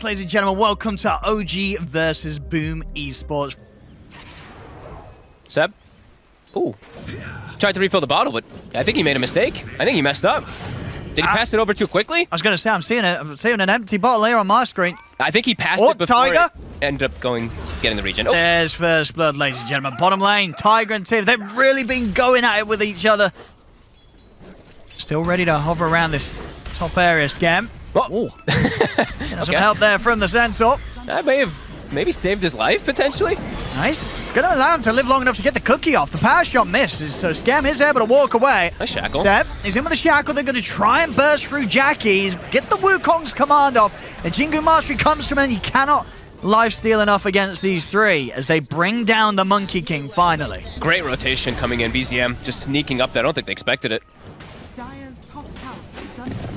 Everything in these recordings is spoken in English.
Ladies and gentlemen, welcome to our OG versus Boom Esports. Seb? Ooh. Tried to refill the bottle, but I think he made a mistake. I think he messed up. Did he pass it over too quickly? I was going to say, I'm seeing an empty bottle here on my screen. I think he passed it before Tiger it ended up getting the region. Oh. There's first blood, ladies and gentlemen. Bottom lane, Tiger and Tim, they've really been going at it with each other. Still ready to hover around this top area, Scam. Oh. Some help there from the Centaur. That may have maybe saved his life, potentially. Nice. It's going to allow him to live long enough to get the cookie off. The power shot missed, so Scam is able to walk away. Nice shackle. Seb, he's in with the shackle. They're going to try and burst through Jackie. Get the Wukong's command off. The Jingu Mastery comes from him. He cannot lifesteal enough against these three as they bring down the Monkey King finally. Great rotation coming in. BZM just sneaking up there. I don't think they expected it.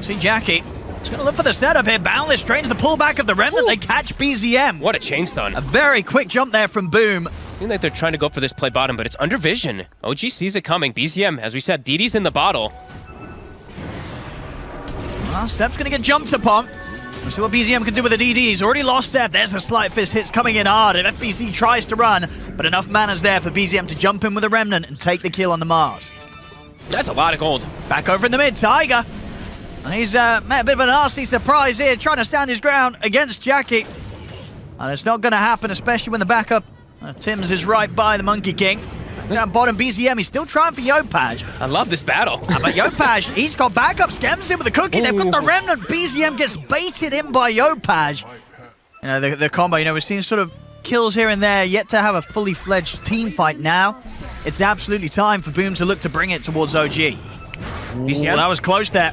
See Jackie. He's going to look for the setup here. Boundless drains the pullback of the Remnant. Ooh. They catch BZM. What a chain stun. A very quick jump there from Boom. Seems like they're trying to go for this play bottom, but it's under vision. OG sees it coming. BZM, as we said, DD's in the bottle. Well, Seb's going to get jumped upon. Let's see what BZM can do with the DD. He's already lost Seb. There's the slight fist hits coming in hard. And FBC tries to run, but enough mana's there for BZM to jump in with a Remnant and take the kill on the Mars. That's a lot of gold. Back over in the mid, Tiger. He's met a bit of a nasty surprise here, trying to stand his ground against Jackie. And it's not going to happen, especially when the backup Tim's is right by the Monkey King. Down bottom, BZM, he's still trying for Yopaj. I love this battle. But Yopaj, he's got backup, Skems in with the cookie. Ooh. They've got the Remnant. BZM gets baited in by Yopaj. You know, the combo, we've seen sort of kills here and there, yet to have a fully fledged team fight now. It's absolutely time for Boom to look to bring it towards OG. Ooh, that was close there.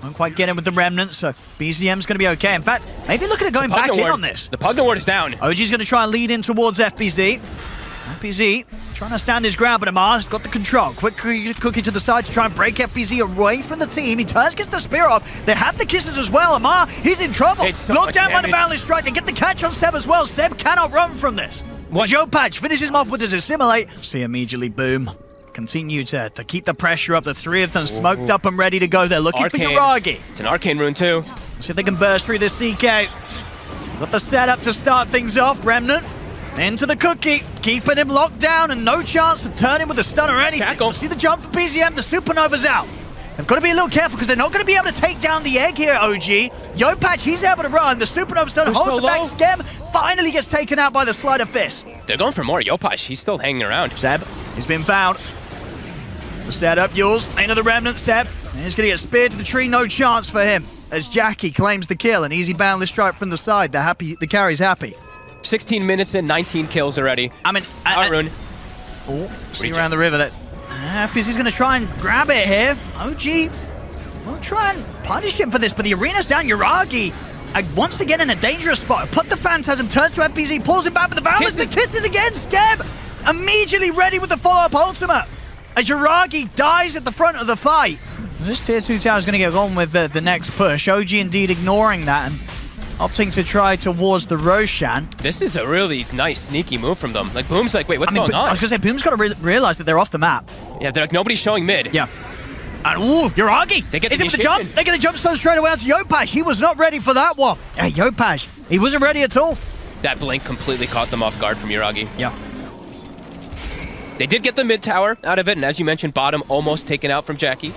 Don't quite get in with the Remnants, so BZM's going to be okay. In fact, maybe looking at going back in on this. The Pugna ward is down. OG's going to try and lead in towards FBZ. FBZ trying to stand his ground, but Amar's got the control. Quick cookie to the side to try and break FBZ away from the team. He turns, gets the spear off. They have the kisses as well. Amar, he's in trouble. Locked down by the Boundless Strike. They get the catch on Seb as well. Seb cannot run from this. Yopaj finishes him off with his Assimilate. See immediately, Boom. Continue to keep the pressure up. The three of them smoked up and ready to go. They're looking for Yuragi. It's an arcane rune too. See if they can burst through this CK. Got the setup to start things off. Remnant into the cookie, keeping him locked down and no chance of turning with the stun or anything. Shackle. See the jump for BZM. The Supernova's out. They've got to be a little careful because they're not going to be able to take down the egg here, OG. Yopaj, he's able to run. The Supernova's done. Holds the back. Scam finally gets taken out by the Sleight of Fist. They're going for more. Yopaj, he's still hanging around. Seb, he's been found. The setup, Yules, into the Remnant Step. And he's going to get speared to the tree, no chance for him. As Jackie claims the kill, an easy Boundless Strike from the side. The carry's happy. 16 minutes in, 19 kills already. I mean, Arun. Oh, see around the river that FBC's going to try and grab it here. OG will try and punish him for this, but the arena's down. Yuragi, once again in a dangerous spot. Put the Phantasm, turns to FBC, pulls him back with the Boundless. The kisses again, Skeb immediately ready with the follow-up ultimate. As Yuragi dies at the front of the fight. This tier 2 tower is going to get on with the next push. OG indeed ignoring that and opting to try towards the Roshan. This is a really nice sneaky move from them. Like Boom's like, wait, what's going on? I was going to say, Boom's got to realize that they're off the map. Yeah, they're like, nobody's showing mid. Yeah. And ooh, Yuragi! They get the jump. They get a jump stone straight away onto Yopaj. He was not ready for that one. Yeah, Yopaj, he wasn't ready at all. That blink completely caught them off guard from Yuragi. Yeah. They did get the mid tower out of it, and as you mentioned, bottom almost taken out from Jackie.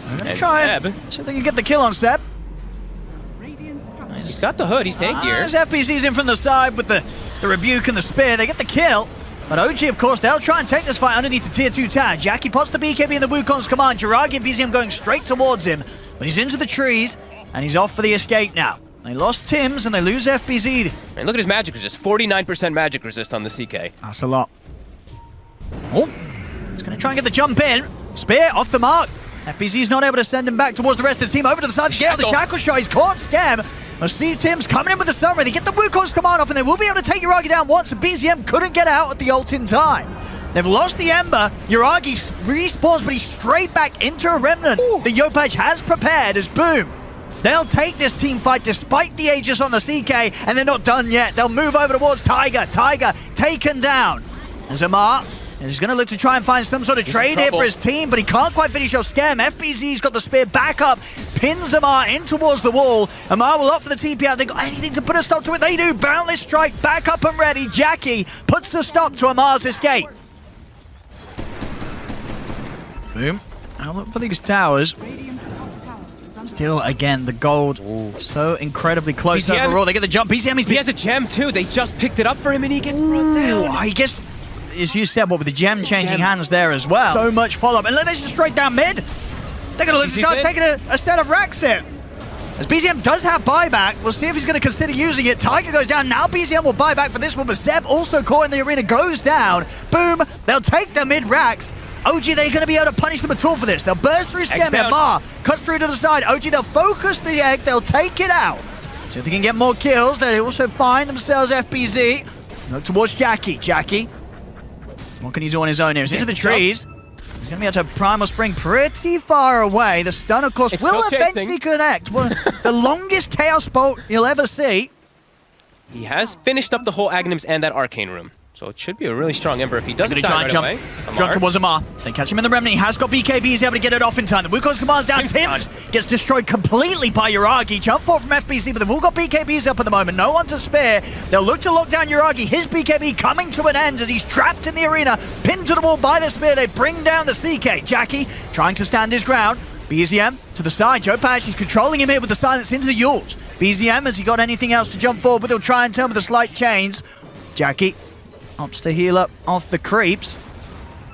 I'm gonna try and see if they can get the kill on Seb. He's got the hood, he's tankier. As FBC's in from the side with the rebuke and the spear, they get the kill. But OG, of course, they'll try and take this fight underneath the tier 2 tower. Jackie pots the BKB in the Wukong's command. Yuragi and BZM going straight towards him. But he's into the trees, and he's off for the escape now. They lost Tim's and they lose FBZ. And look at his magic resist. 49% magic resist on the CK. That's a lot. Oh, he's going to try and get the jump in. Spear off the mark. FBZ's not able to send him back towards the rest of the team. Over to the side. The shackle shot. He's caught. Scam. Steve Tim's coming in with the summary. They get the Wukong's command off and they will be able to take Yuragi down once. And BZM couldn't get out at the ult in time. They've lost the Ember. Yuragi respawns, but he's straight back into a Remnant. Ooh. The Yopaj has prepared as Boom. They'll take this team fight despite the Aegis on the CK, and they're not done yet. They'll move over towards Tiger. Tiger taken down. Zamar is going to look to try and find some sort of trade here for his team, but he can't quite finish off Scam. FBZ's got the spear back up. pins Amar in towards the wall. Amar will opt for the TP out. They got anything to put a stop to it. They do. Boundless Strike back up and ready. Jackie puts the stop to Amar's escape. Boom. I'll look for these towers. Still, again, the gold so incredibly close BZM, overall. They get the jump. BZM, he has a gem too. They just picked it up for him and he gets brought down. I guess, as you said, with the gem changing hands there as well. So much follow-up. And let's just straight down mid. They're going to start taking a set of racks here. As BZM does have buyback, we'll see if he's going to consider using it. Tiger goes down. Now BZM will buy back for this one, but Seb also caught in the arena, goes down. Boom. They'll take the mid racks. OG, they're going to be able to punish them at all for this. They'll burst through Stem. Mar cuts through to the side. OG, they'll focus the egg. They'll take it out. See if they can get more kills. They also find themselves FBZ. Look towards Jackie. Jackie, what can he do on his own here? He's into the trees. He's going to be able to Primal Spring pretty far away. The stun, of course, will eventually connect. The longest Chaos Bolt you'll ever see. He has finished up the whole Aghanims and that Arcane Room. So it should be a really strong Ember if he doesn't die right away. Jump towards Amar. They catch him in the Remnant. He has got BKB. He's able to get it off in time. The Wukong's commands down. Tims gets destroyed completely by Yuragi. Jump forward from FBC, but they've all got BKBs up at the moment. No one to spare. They'll look to lock down Yuragi. His BKB coming to an end as he's trapped in the arena. Pinned to the wall by the spear. They bring down the CK. Jackie trying to stand his ground. BZM to the side. Jopash, he's controlling him here with the silence into the Yules. BZM, has he got anything else to jump forward with? He'll try and turn with the slight chains. Jackie opts to heal up off the creeps.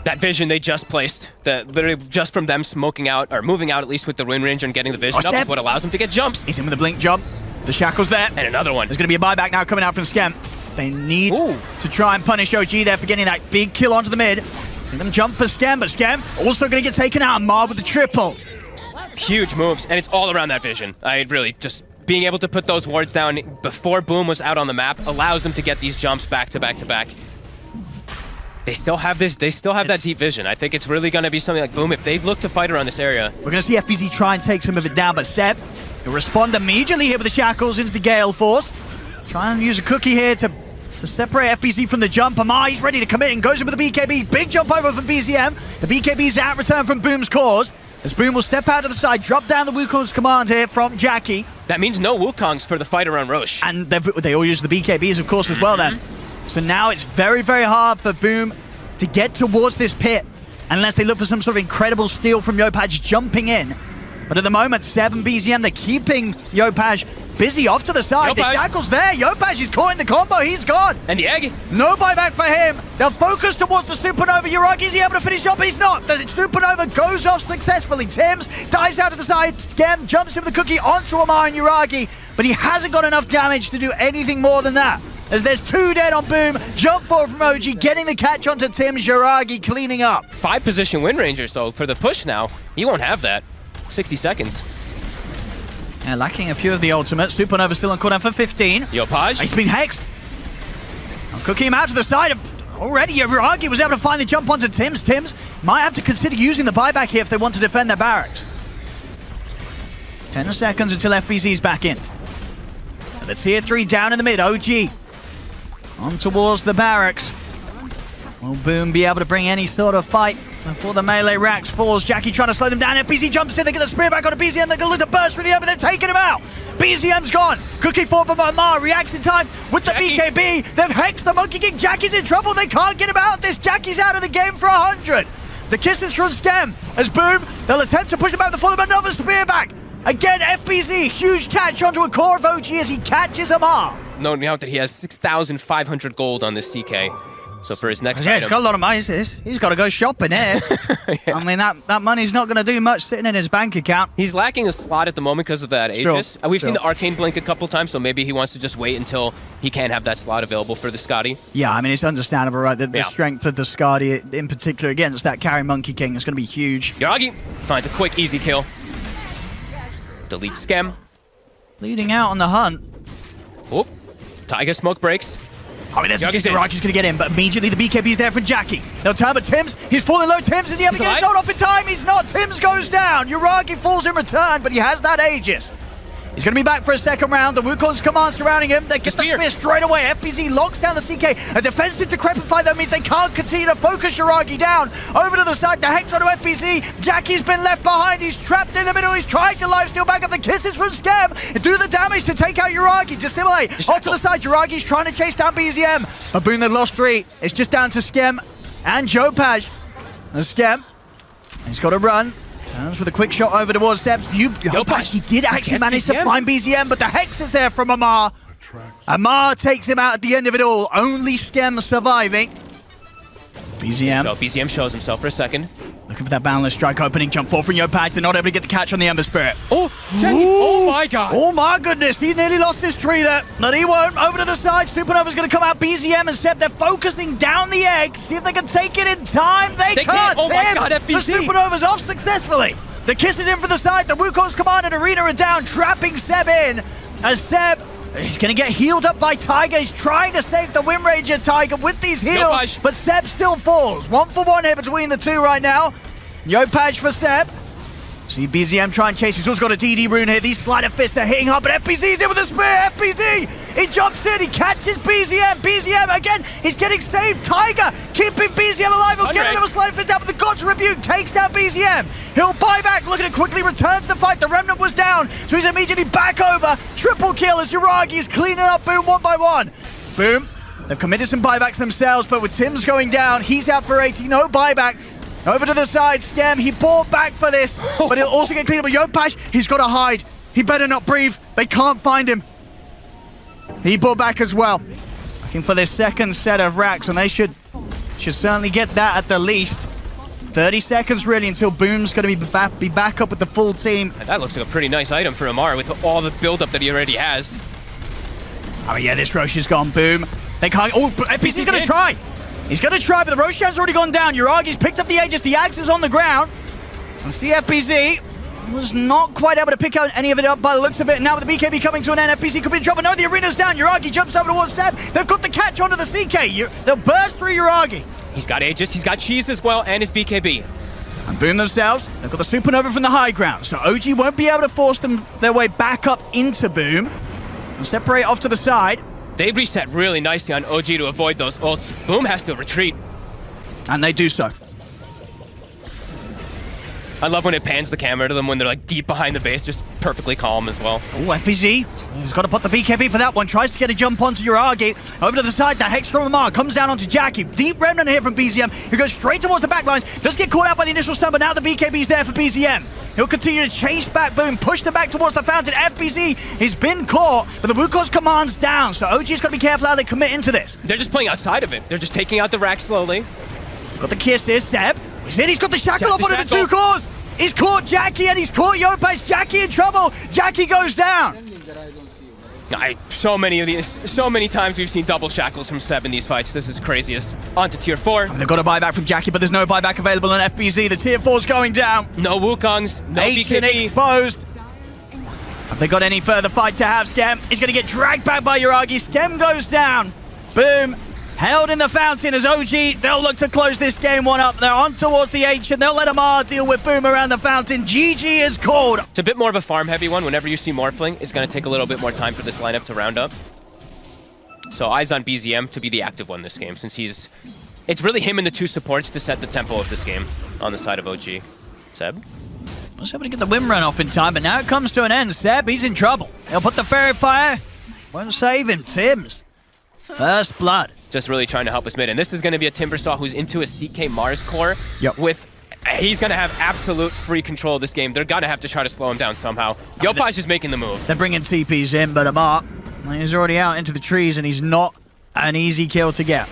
That vision they just placed, literally just from them smoking out, or moving out at least with the Wind Ranger and getting the vision up is what allows them to get jumps. He's in with the blink jump. The Shackle's there. And another one. There's going to be a buyback now coming out from Scam. They need to try and punish OG there for getting that big kill onto the mid. See them jump for Scam, but Scam also going to get taken out. Mar with the triple. Huge moves, and it's all around that vision. I really just... being able to put those wards down before Boom was out on the map allows them to get these jumps back to back to back. They still have this, that deep vision. I think it's really going to be something like Boom if they look to fight around this area. We're going to see FBZ try and take some of it down, but Seb will respond immediately here with the Shackles into the Gale Force. Try and use a cookie here to separate FBZ from the jump. Amar, he's ready to commit and goes in with the BKB. Big jump over from BZM. The BKB's out return from Boom's cause. As Boom will step out to the side, drop down the Wukong's command here from Jackie. That means no Wukongs for the fight around Roche. And they all use the BKBs, of course, as well then. So now it's very, very hard for Boom to get towards this pit unless they look for some sort of incredible steal from Yopaj jumping in. But at the moment, Seb and BZM, they're keeping Yopaj busy off to the side. The Shackle's there. Yopaj is caught in the combo. He's gone. And the egg. No buyback for him. They'll focus towards the Supernova. Yuragi, is he able to finish off? But he's not. The Supernova goes off successfully. Tims dives out to the side. Gem jumps in with the cookie onto Amar and Yuragi. But he hasn't got enough damage to do anything more than that. As there's 2 dead on Boom. Jump forward from OG. Getting the catch onto Tims. Yuragi cleaning up. 5 position Wind Ranger, so for the push now, he won't have that. 60 seconds. Yeah, lacking a few of the ultimates. Supernova still on cooldown for 15. Yopaj. He's been hexed. I'll cook him out to the side. Already, Yuragi was able to find the jump onto Tims. Tims might have to consider using the buyback here if they want to defend their barracks. 10 seconds until FBZ's back in. The tier 3 down in the mid. OG on towards the barracks. Will Boom be able to bring any sort of fight before the melee racks falls? Jackie trying to slow them down. FBZ jumps in. They get the spear back on to BZM. They're going to look to burst through the air, but they're taking him out. BZM's gone. Cookie forward, but Amar reacts in time with the BKB. They've hexed the Monkey King. Jackie's in trouble. They can't get him out of this. Jackie's out of the game for 100. The kisses from Scam as Boom. They'll attempt to push him back the full, but another spear back. Again, FBZ, huge catch onto a core of OG as he catches Amar. No doubt that he has 6,500 gold on this CK. So for his next item, he's got a lot of money. He's got to go shopping here. Yeah. I mean, that money's not going to do much sitting in his bank account. He's lacking a slot at the moment because of that Aegis. We've seen the Arcane blink a couple times, so maybe he wants to just wait until he can have that slot available for the Scotty. Yeah, I mean, it's understandable, right? The strength of the Scotty, in particular, against that carry Monkey King, is going to be huge. Yuragi finds a quick, easy kill. Delete Scam. Leading out on the hunt. Oop. Tiger smoke breaks. Oh, this is Yuragi's going to get in, but immediately the BKB's there from Jackie. They'll turn, but Tims, he's falling low. Tims, is he able to get his ult off in time? He's not. Tims goes down. Yuragi falls in return, but he has that Aegis. He's going to be back for a second round. The Wukong's command surrounding him. They get the spear straight away. FBZ locks down the CK. A defensive decrepify, that means they can't continue to focus Yuragi down. Over to the side, the Hex onto FBZ. Jackie's been left behind. He's trapped in the middle. He's trying to lifesteal back up. The kisses from Skem do the damage to take out Yuragi. Dissimulate. Off to the side, Yuragi's trying to chase down BZM. But boom, they've lost 3. It's just down to Skem and Jopaj. And Skem, he's got to run. Turns with a quick shot over towards Sebs. Jopaj, he did actually manage to find BZM, but the Hex is there from Amar. Amar takes him out at the end of it all. Only Skem surviving. BZM. So BZM shows himself for a second. Looking for that boundless strike opening jump forward from Yopaj. They're not able to get the catch on the Ember Spirit. Oh, oh my god. Oh my goodness, he nearly lost his tree there. But he won't. Over to the side, Supernova's going to come out. BZM and Seb, they're focusing down the egg. See if they can take it in time. They can't. Oh my god, FBZ. The Supernova's off successfully. The kiss is in for the side. The Wukong's command and Arena are down, trapping Seb in. As Seb, he's going to get healed up by Tiger. He's trying to save the Wind Ranger Tiger with these heals, but Seb still falls. 1-for-1 here between the two right now. Yopaj for Seb. See BZM try and chase. He's also got a DD rune here. These sleight of fists are hitting hard, but FBZ's in with a spear. FBZ, he jumps in. He catches BZM. BZM again. He's getting saved. Tiger keeping BZM alive. He'll get another sleight of fist out, but the God's Rebuke takes down BZM. He'll buy back. Looking to quickly return to the fight. The Remnant was down, so he's immediately back over. Triple kill as Yuragi's cleaning up Boom 1 by 1. Boom. They've committed some buybacks themselves, but with Tim's going down, he's out for 80. No buyback. Over to the side, Skem, he bought back for this, but he'll also get cleaned up. Yopaj, he's got to hide. He better not breathe. They can't find him. He bought back as well. Looking for their second set of racks, and they should certainly get that at the least. 30 seconds really until Boom's going to be back up with the full team. And that looks like a pretty nice item for Amar with all the build-up that he already has. Oh yeah, this Roche is gone. Boom. They can't. Oh, FPC's going to try. He's going to try, but the Roshan's already gone down. Yuragi's picked up the Aegis. The Axe is on the ground. And CFBZ was not quite able to pick out any of it up by the looks of it. Now with the BKB coming to an end, FPC could be in trouble. No, the Arena's down. Yuragi jumps over towards Seb. They've got the catch onto the CK. They'll burst through Yuragi. He's got Aegis, he's got Cheese as well, and his BKB. And Boom themselves, they've got the Supernova from the high ground. So OG won't be able to force their way back up into Boom. They'll separate off to the side. They reset really nicely on OG to avoid those ults. Boom has to retreat. And they do so. I love when it pans the camera to them when they're like deep behind the base, just perfectly calm as well. Oh, FPZ, he's got to put the BKB for that one. Tries to get a jump onto Yuragi. Over to the side, the Hex from Amar comes down onto Jackie. Deep Remnant here from BZM, who goes straight towards the backlines. Does get caught out by the initial stun, but now the BKB's there for BZM. He'll continue to chase back Boom, push them back towards the fountain. FBZ has been caught, but the Wukong's command's down, so OG's got to be careful how they commit into this. They're just playing outside of it. They're just taking out the rack slowly. Got the kisses, Seb. He's in, he's got the shackle off onto the two cores. He's caught Jackie and he's caught Yopaj. Jackie in trouble. Jackie goes down. So many times we've seen double shackles from Seb in these fights. This is craziest. On to tier 4. They've got a buyback from Jackie, but there's no buyback available on FBZ. The tier 4's going down. No Wukongs, no BKB. Exposed. Have they got any further fight to have? Skem is going to get dragged back by Yuragi. Skem goes down. Boom. Held in the fountain as OG, they'll look to close this game one up. They're on towards the H and they'll let Amar deal with Boom around the fountain. GG is called. It's a bit more of a farm-heavy one. Whenever you see Morphling, it's going to take a little bit more time for this lineup to round up. So eyes on BZM to be the active one this game, since it's really him and the two supports to set the tempo of this game on the side of OG. Seb? Was able to get the Wind Run off in time, but now it comes to an end. Seb, he's in trouble. He'll put the Fairy Fire. Won't save him. Tim's first blood. Just really trying to help us mid. And this is going to be a Timbersaw who's into a CK Mars core. Yep. He's going to have absolute free control of this game. They're going to have to try to slow him down somehow. Yopaj is making the move. They're bringing TPs in, but Amar, he's already out into the trees and he's not an easy kill to get.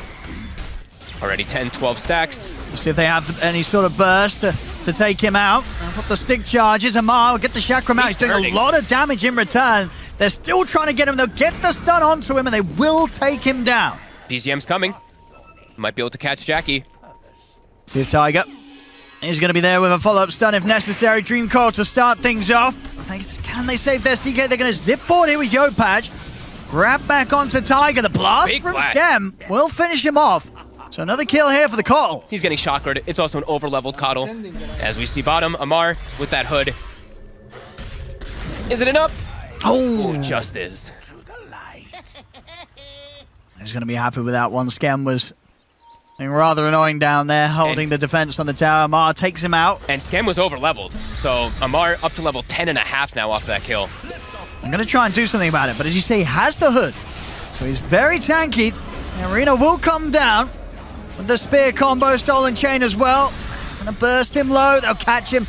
Already 10, 12 stacks. Let's see if they have any sort of burst to take him out. And put the stick charges. Amar will get the Chakram out. He's doing a lot of damage in return. They're still trying to get him. They'll get the stun onto him and they will take him down. BZM's coming. Might be able to catch Jackie. See if Tiger. He's going to be there with a follow-up stun if necessary. Dream Coil to start things off. Can they save their CK? They're going to zip forward here with Yopaj. Grab back onto Tiger. The blast from Skem will finish him off. So another kill here for the Coddle. He's getting chakred. It's also an over-leveled Coddle. As we see bottom, Amar with that hood. Is it enough? Oh, Just is. he's going to be happy with that one. Skem was being rather annoying down there, holding the defense on the tower. Amar takes him out. And Skem was over leveled. So Amar up to level 10.5 now off that kill. I'm going to try and do something about it, but as you say, he has the hood. So he's very tanky. The arena will come down with the spear combo, stolen chain as well. Going to burst him low. They'll catch him.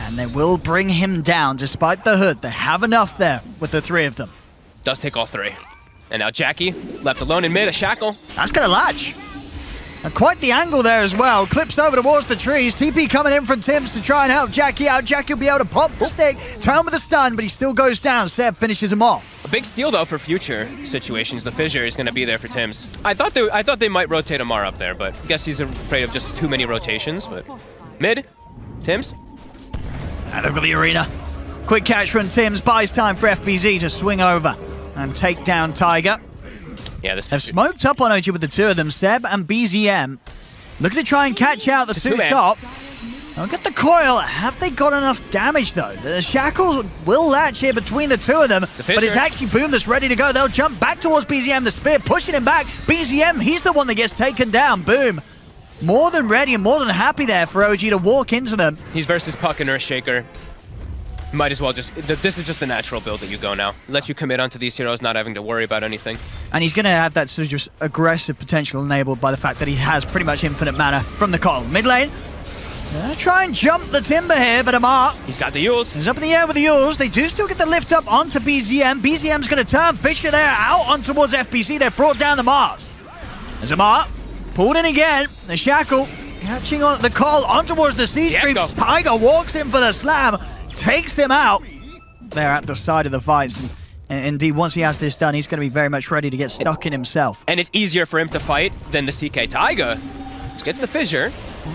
And they will bring him down despite the hood. They have enough there with the three of them. Does take all three. And now Jackie left alone in mid, a shackle. That's going to latch. And quite the angle there as well. Clips over towards the trees. TP coming in from Tims to try and help Jackie out. Jackie will be able to pop the stick, turn with a stun, but he still goes down. Seb finishes him off. A big steal, though, for future situations. The fissure is going to be there for Tims. I thought they might rotate Amar up there, but I guess he's afraid of just too many rotations. But mid, Tims. And they've got the arena. Quick catch from Tims. Buys time for FBZ to swing over and take down Tiger. Yeah, They've smoked up on OG with the two of them, Seb and BZM. Looking to try and catch out the two top. Look at the coil. Have they got enough damage, though? The shackles will latch here between the two of them. But it's actually Boom that's ready to go. They'll jump back towards BZM. The spear pushing him back. BZM, he's the one that gets taken down. Boom. More than ready and more than happy there for OG to walk into them. He's versus Puck and Earthshaker. Might as well just... This is just the natural build that you go now. Lets you commit onto these heroes, not having to worry about anything. And he's going to have that sort of just aggressive potential enabled by the fact that he has pretty much infinite mana from the coil. Mid lane. Try and jump the timber here, but Amar... He's got the Yules. He's up in the air with the Yules. They do still get the lift up onto BZM. BZM's going to turn Fisher there out on towards FBC. They've brought down the Mars. As Amar pulled in again. The shackle catching on the call on towards the siege creep. Tiger walks in for the slam. Takes him out. They're at the side of the fights. And indeed, once he has this done, he's going to be very much ready to get stuck in himself. And it's easier for him to fight than the CK Tiger. Just gets the fissure.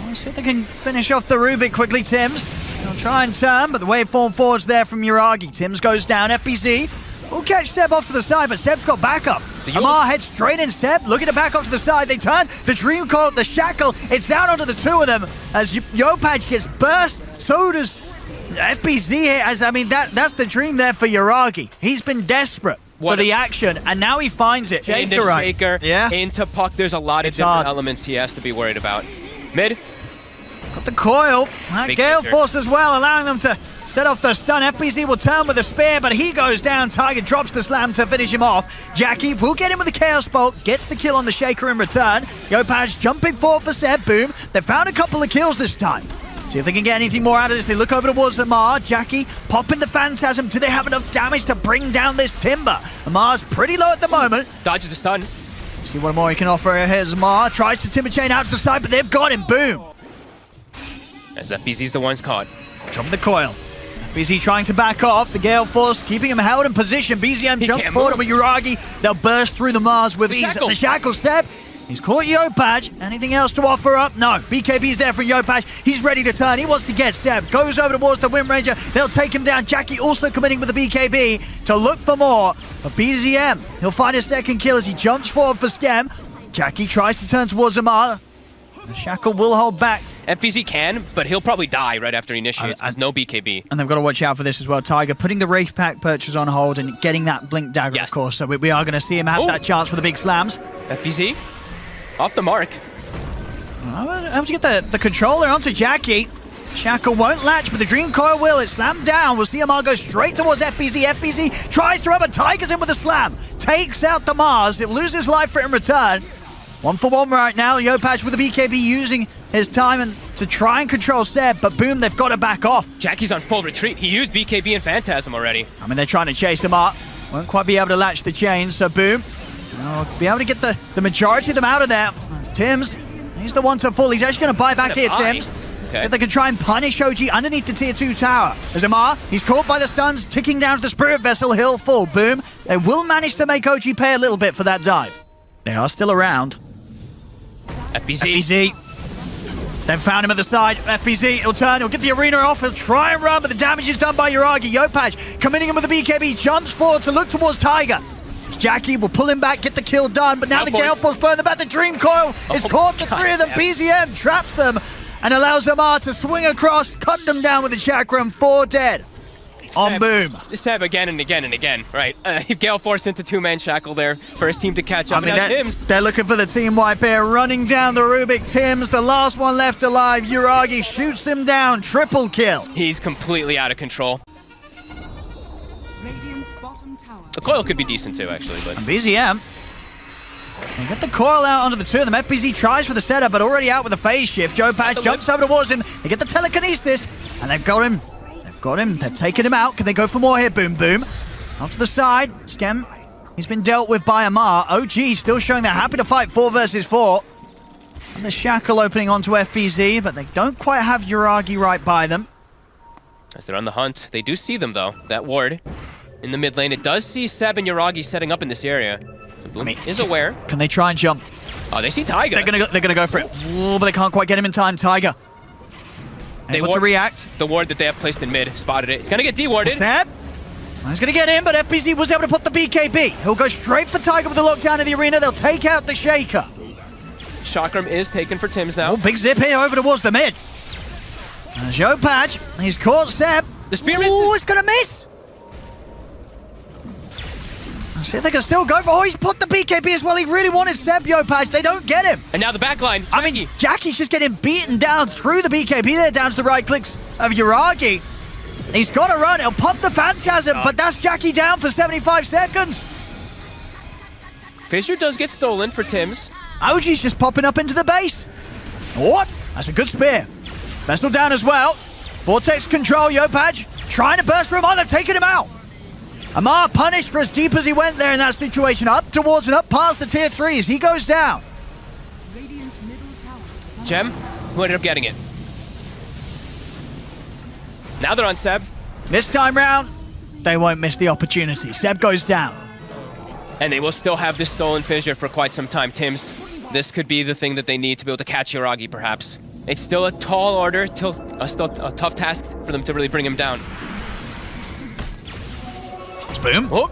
Let's see if they can finish off the Rubik quickly, Tims. They'll try and turn, but the waveform forwards there from Yuragi. Tims goes down. FBC will catch Seb off to the side, but Seb's got backup. Amar heads straight in. Seb looking to back off to the side. They turn. The Dream Coil, the Shackle. It's out onto the two of them as Yopaj gets burst. So does FBZ here. As I mean, that's the dream there for Yuragi. He's been desperate for the action, and now he finds it. Into Shaker, yeah. Into Puck. There's a lot of different elements he has to be worried about. Mid. Got the coil. That Gale Force as well, allowing them to set off the stun. FBZ will turn with a spear, but he goes down. Tiger drops the slam to finish him off. Jackie will get him with the Chaos Bolt, gets the kill on the Shaker in return. Yopaj jumping forward for Seb. Boom. They found a couple of kills this time. See if they can get anything more out of this. They look over towards Amar. Jackie popping the Phantasm. Do they have enough damage to bring down this timber? Amar's pretty low at the moment. Dodges the stun. See what more he can offer. Here's Amar. Tries to timber chain out to the side, but they've got him. Boom. As FBZ's the one's caught. Dropping the coil. BZ trying to back off. The Gale Force keeping him held in position. BZM jumps forward with Yuragi. They'll burst through the Mars with ease. The Shackle Seb. He's caught Yopaj. Anything else to offer up? No. BKB's there from Yopaj. He's ready to turn. He wants to get Seb. Goes over towards the Wind Ranger. They'll take him down. Jackie also committing with the BKB to look for more. But BZM, he'll find his second kill as he jumps forward for Skem. Jackie tries to turn towards Amar. The Shackle will hold back. FBZ can, but he'll probably die right after he initiates with no BKB. And they've got to watch out for this as well. Tiger putting the Wraith Pack purchase on hold and getting that Blink Dagger, of course. So we are going to see him have that chance for the big slams. FBZ off the mark. How to get the controller onto Jackie. Shackle won't latch, but the Dream Coil will. It's slammed down. We'll see Amar go straight towards FBZ. FBZ tries to rub, but Tiger's in with a slam. Takes out the Mars. It loses life for it in return. 1-for-1 right now. Yopaj with the BKB using his time and to try and control Seb, but boom, they've got to back off. Jackie's on full retreat. He used BKB and Phantasm already. I mean, they're trying to chase him up. Won't quite be able to latch the chain, so boom. Be able to get the majority of them out of there. That's Tims. He's the one to fall. He's actually going to buy back here, Tims. Okay. If they can try and punish OG underneath the tier 2 tower. As Amar, he's caught by the stuns, ticking down to the Spirit Vessel. He'll fall. Boom. They will manage to make OG pay a little bit for that dive. They are still around. FBZ. They've found him at the side. FBZ, he'll turn, he'll get the arena off, he'll try and run, but the damage is done by Yuragi. Yopaj committing him with the BKB, jumps forward to look towards Tiger. Jackie will pull him back, get the kill done, but now the Gale Force burn them back. The Dream Coil is caught, the three of them. BZM traps them and allows Amar to swing across, cut them down with the Chakram, 4 dead. on Boom. Seb again and again and again, right? Gale forced into two-man shackle there for his team to catch up. I mean, they're looking for the team wipe here, running down the Rubik. Tims, the last one left alive. Yuragi shoots him down, triple kill. He's completely out of control. Radiant's bottom tower. The coil could be decent too, actually, but... And BZM. They get the coil out onto the two of them. FBZ tries for the setup, but already out with a phase shift. Joe Patch jumps over towards him. They get the telekinesis, and they've got him. They've taken him out. Can they go for more here? Boom, boom. Off to the side. Skem, he's been dealt with by Amar. OG still showing they're happy to fight 4 versus 4. And the shackle opening onto FBZ, but they don't quite have Yuragi right by them. As they're on the hunt, they do see them, though. That ward in the mid lane. It does see Seb and Yuragi setting up in this area. So Boom is aware. Can they try and jump? Oh, they see Taiga. They're gonna go for it. Ooh, but they can't quite get him in time. Taiga. They able to react. The ward that they have placed in mid spotted it. It's gonna get dewarded. Seb. He's gonna get in, but FBZ was able to put the BKB. He'll go straight for Taiga with the lockdown in the arena. They'll take out the Shaker. Chakram is taken for Tims now. Oh, big zip here over towards the mid. And Joe Patch, he's caught Seb. The spear misses. Oh, it's gonna miss. Let's see if they can still go for. Oh, he's put the BKB as well. He really wanted Seb, Joe Patch. They don't get him. And now the backline. I mean, Jackie's just getting beaten down through the BKB there, down to the right clicks of Yuragi. He's got to run. He'll pop the Phantasm, but that's Jackie down for 75 seconds. Fissure does get stolen for Tims. OG's just popping up into the base. What? That's a good spear. Vestal down as well. Vortex control, Yopaj trying to burst through him. Oh, they've taken him out. Amar punished for as deep as he went there in that situation. Up towards and up past the tier 3s. He goes down. Radiant's middle tower is under Gem, who ended up getting it. Now they're on Seb. This time round, they won't miss the opportunity. Seb goes down. And they will still have this stolen fissure for quite some time. Tims, this could be the thing that they need to be able to catch Yuragi, perhaps. It's still a tall order, still a tough task for them to really bring him down. Boom. Oh,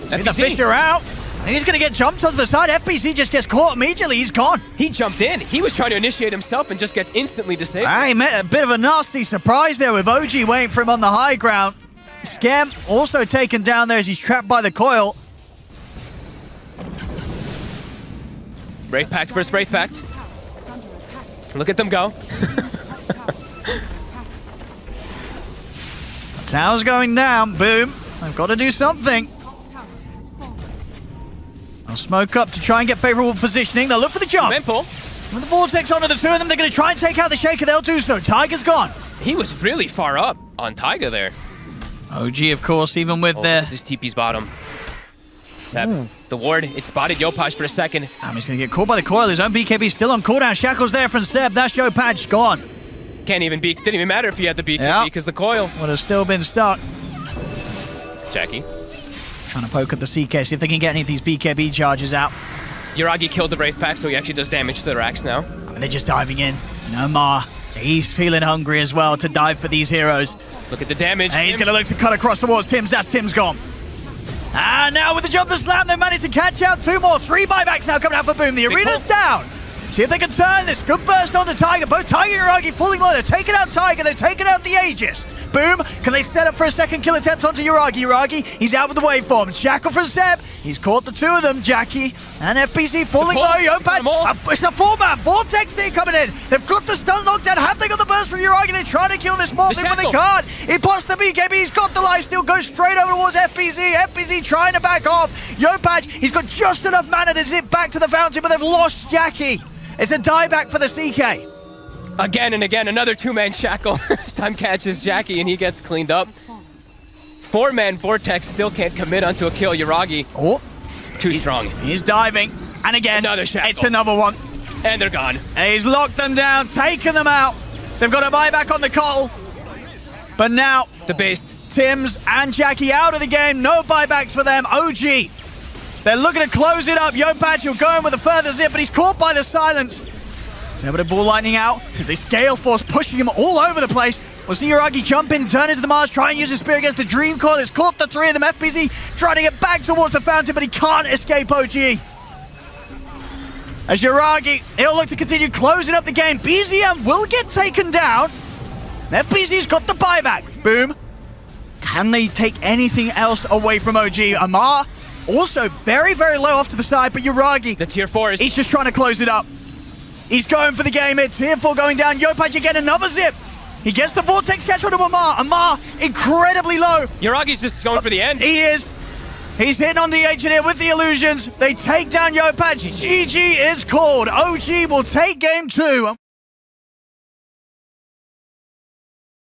The fissure out. And he's going to get jumped onto the side. FBC just gets caught immediately. He's gone. He jumped in. He was trying to initiate himself and just gets instantly disabled. He met a bit of a nasty surprise there with OG waiting for him on the high ground. Scam also taken down there as he's trapped by the coil. Wraith Pact versus Wraith Pact. is under attack. Look at them go. Tower's going down. Boom. They've got to do something. Top tower has fallen. They'll smoke up to try and get favorable positioning. They'll look for the jump. Man pull. With the Vortex onto the two of them, they're going to try and take out the Shaker. They'll do so. Tiger's gone. He was really far up on Taiga there. OG, of course, even with their... This TP's bottom. The ward, it spotted Yopash for a second. He's going to get caught by the coil. His own BKB still on cooldown. Shackles there from Seb. That's Yopaj gone. Can't even be, didn't even matter if he had the BKB Yep. because the coil. Would have still been stuck. Jackie. Trying to poke at the CK, see if they can get any of these BKB charges out. Yuragi killed the Wraith Pack, so he actually does damage to the racks now. They're just diving in. Omar, he's feeling hungry as well to dive for these heroes. Look at the damage. And he's going to look to cut across towards Tims. That's Tims gone. And now with the jump, the slam, they managed to catch out 2 more. 3 buybacks now coming out for Boom. The Big arena's pull. down. See if they can turn this. Good burst onto Tiger. Both Tiger and Yuragi falling low. They're taking out Tiger. They're taking out the Aegis. Boom. Can they set up for a second kill attempt onto Yuragi? Yuragi, he's out with the waveform. Shackle for Seb. He's caught the 2 of them. Jackie and FBC falling low. Yopaj. It's a 4-man. Vortex here coming in. They've got the stun lockdown. Have they got the burst from Yuragi? They're trying to kill this morph, but they can't. He pops the BKB. He's got the lifesteal. Goes straight over towards FBZ. FBZ trying to back off. Yopaj, he's got just enough mana to zip back to the fountain, but they've lost Jackie. It's a dieback for the CK. Again and again, another 2-man shackle. This time catches Jackie and he gets cleaned up. 4-man Vortex still can't commit onto a kill. Yuragi, Oh, too strong. he's diving. And again, Another shackle. it's another one. And they're gone. And he's locked them down, taken them out. They've got a buyback on the call. But now, The base. Tims and Jackie out of the game. No buybacks for them. OG, they're looking to close it up. Yopaj will go in with a further zip, but he's caught by the silence. He's able to ball lightning out. This Gale Force pushing him all over the place. We'll see Yuragi jump in, turn into the Mars, try and use his spear against the Dream Coil. It's caught the 3 of them. FBZ trying to get back towards the fountain, but he can't escape OG. As Yuragi, he'll look to continue closing up the game. BZM will get taken down. FBZ's got the buyback. Boom. Can they take anything else away from OG? Amar also very, very low off to the side, but Yuragi, The tier 4 is... he's just trying to close it up. He's going for the game. It's tier 4 going down. Yopaj again, another zip. He gets the Vortex catch onto Amar. Amar incredibly low. Yuragi's just going for the end. He is. He's hitting on the engineer with the illusions. They take down Yopaj. GG is called. OG will take game 2.